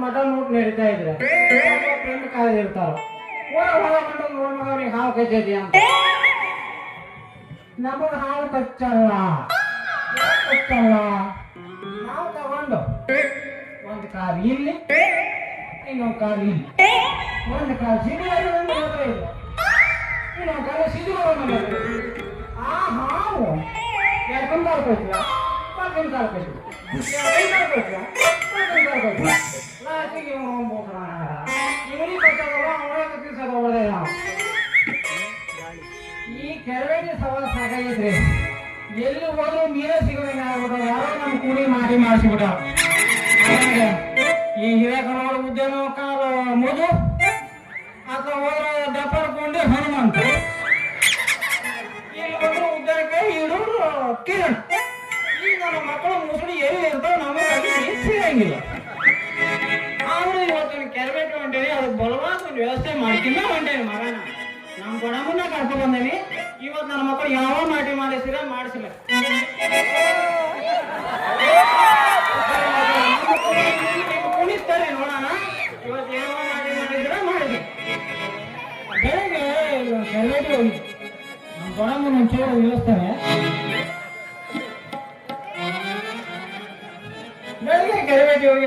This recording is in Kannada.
ಮಟನ್ ಊಟ ನಡೀತಾ ಇದ್ರೆ ಫ್ರೆಂಡ್ ಕಾಯ್ದಿರ್ತಾರ ಹೊರಗೊಂಡು ನೋಡ್ಮಗನಿಗೆ ಹಾವು ಕಚ್ಚೈತಿ ಅಂತ ನಮಗ ಹಾವು ಕಚ್ಚಲ್ಲ ನಾವು ತಗೊಂಡು ಒಂದು ಕಾಲು ಇಲ್ಲಿ ಇನ್ನೊಂದು ಕಾಲು ಇಲ್ಲಿ ಒಂದು ಕಾಲು ಸಿಡಿಯಲ್ಲಿ ಒಂದು ಮಾತ್ರ ಇಲ್ಲ ಇನ್ನೊಂದು ಕಾಲು ಸಿಡಿಗಳು ಆ ಹಾವು ಯಾಕಂತ ಕಾಲು ಕಚ್ಚ ಪಕ್ಕನ ಕಾಲು ಕಚ್ಚ ಲಾಸ್ಟಿಗೆ ಇವನಿಗೆ ಗೊತ್ತಾಗಲ್ಲ ಅವಳ ಕತ್ತಿಸೋದೇ ನಾವು ಈ ಕೆರವೇಟಿ ಸವಾಲ ಸಾಕಾಗಿದ್ರಿ ಎಲ್ಲಿ ಹೋದ್ರು ಮೀನೇ ಸಿಗೋದಂಗೆ ಆಗ್ಬಿಟ್ಟು ಯಾರೋ ನಮ್ಮ ಕೂಲಿ ಮಾಡಿಸಿಬಿಟ್ಟ ಈ ಹಿರೇಕನೋಡ ಉದ್ಯಾನ ಕಾಲ ಮುದು ಅಥವಾ ಹೋದ್ರ ದಪ್ಪರ್ಕೊಂಡು ಹನುಮಂತ ಇಲ್ಲಿ ಹೋದ್ರು ಉದ್ಯಾನಕ್ಕೆ ಇಡೋರು ಕಿರಣ್ ಈಗ ನಮ್ಮ ಮಕ್ಕಳು ಮುಸುಡಿ ಎಲ್ಲಿ ಇರ್ತಾವ ನಮಗೆ ಸಿಗಂಗಿಲ್ಲ ಆದ್ರೆ ಇವತ್ತು ಕೆರವೇಟಿ ಹೊಂಟೇನಿ ಅದಕ್ಕೆ ಬಲವಾದ ಒಂದು ವ್ಯವಸ್ಥೆ ಮಾಡ್ತಿಲ್ಲ ಹೊಂಟೇನಿ ಮಗನ ನಮ್ಮ ಕೊಡಮನ್ನ ಕರ್ಕೊಂಡು ಬಂದೇನಿ ಇವತ್ತು ನನ್ನ ಮಕ್ಕಳು ಯಾವ ಮಾಟಿ ಮಾಡಿಸಿರ ಮಾಡಿಸಿಲ್ಲ ಕುಣಿಸ್ತಾರೆ ನೋಡೋಣ ಇವತ್ತು ಯಾವ ಮಾಟಿ ಮಾಡಿಸಿರ ಮಾಡಿದ್ವಿ ಬೆಳಗ್ಗೆ ಕೆರವೇಟಿ ಹೋಗಿ ನಮ್ಮ ಕೊಡಮನ್ನ ಒಂಚೂರು ವ್ಯವಸ್ಥೆ